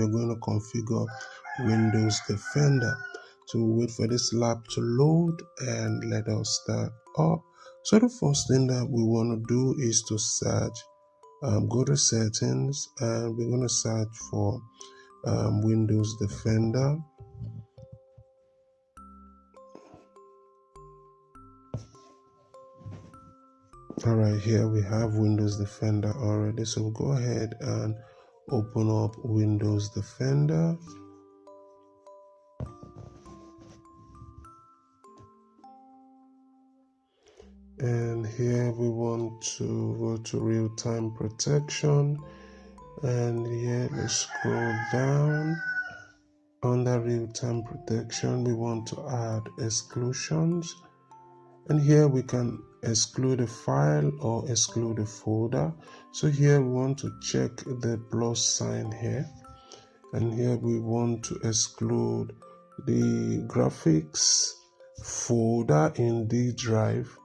we're going to configure Windows Defender. So we'll wait for this lab to load and let us start up. So the first thing that we want to do is to search, go to settings, and we're going to search for Windows Defender. All right, here we have Windows Defender already. So we'll go ahead and open up Windows Defender. And here we want to go to real-time protection. And here let's scroll down. Under real-time protection, we want to add exclusions. And here we can exclude a file or exclude a folder. So here we want to check the plus sign here. And here we want to exclude the graphics folder in D drive.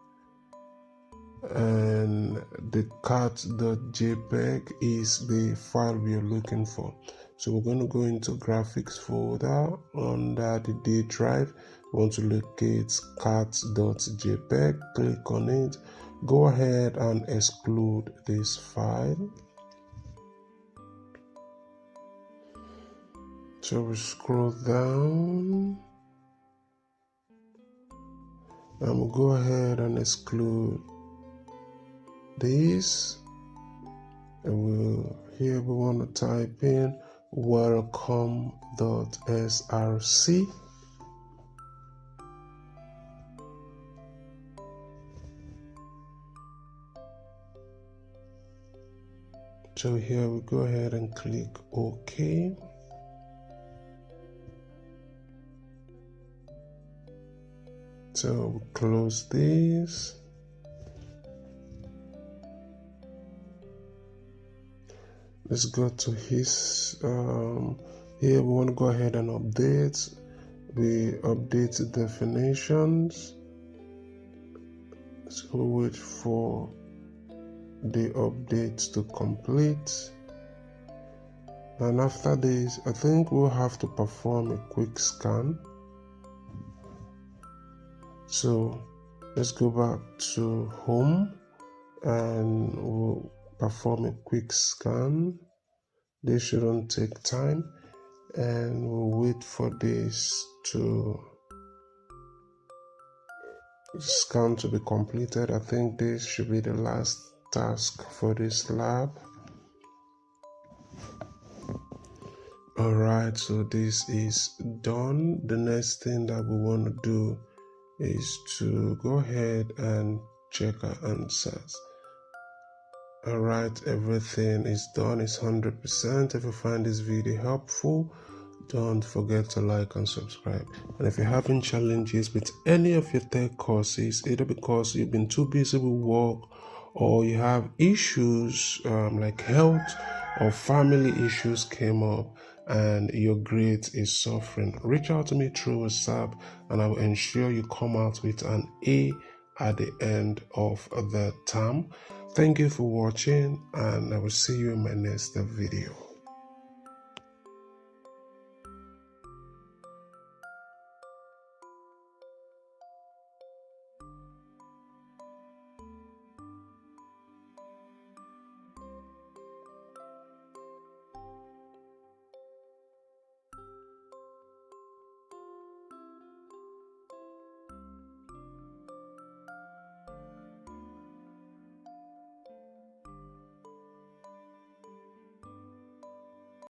And the cat.jpg is the file we are looking for. So we're going to go into graphics folder under the D drive. We want to locate cat.jpg, click on it, go ahead and exclude this file. So we scroll down and we'll go ahead and exclude this, and here we want to type in welcome.src. So here we go ahead and click OK. So we close this. Let's go to his, here we want to go ahead and update. We update the definitions. So we wait for the updates to complete. And after this, I think we'll have to perform a quick scan. So let's go back to home and we'll perform a quick scan. This shouldn't take time, and we'll wait for this to scan to be completed. I think this should be the last task for this lab. Alright, so this is done. The next thing that we want to do is to go ahead and check our answers. Alright, everything is done. It's 100%. If you find this video helpful, don't forget to like and subscribe. And if you're having challenges with any of your tech courses, either because you've been too busy with work or you have issues like health or family issues came up and your grade is suffering, reach out to me through WhatsApp and I will ensure you come out with an A at the end of the term. Thank you for watching, and I will see you in my next video.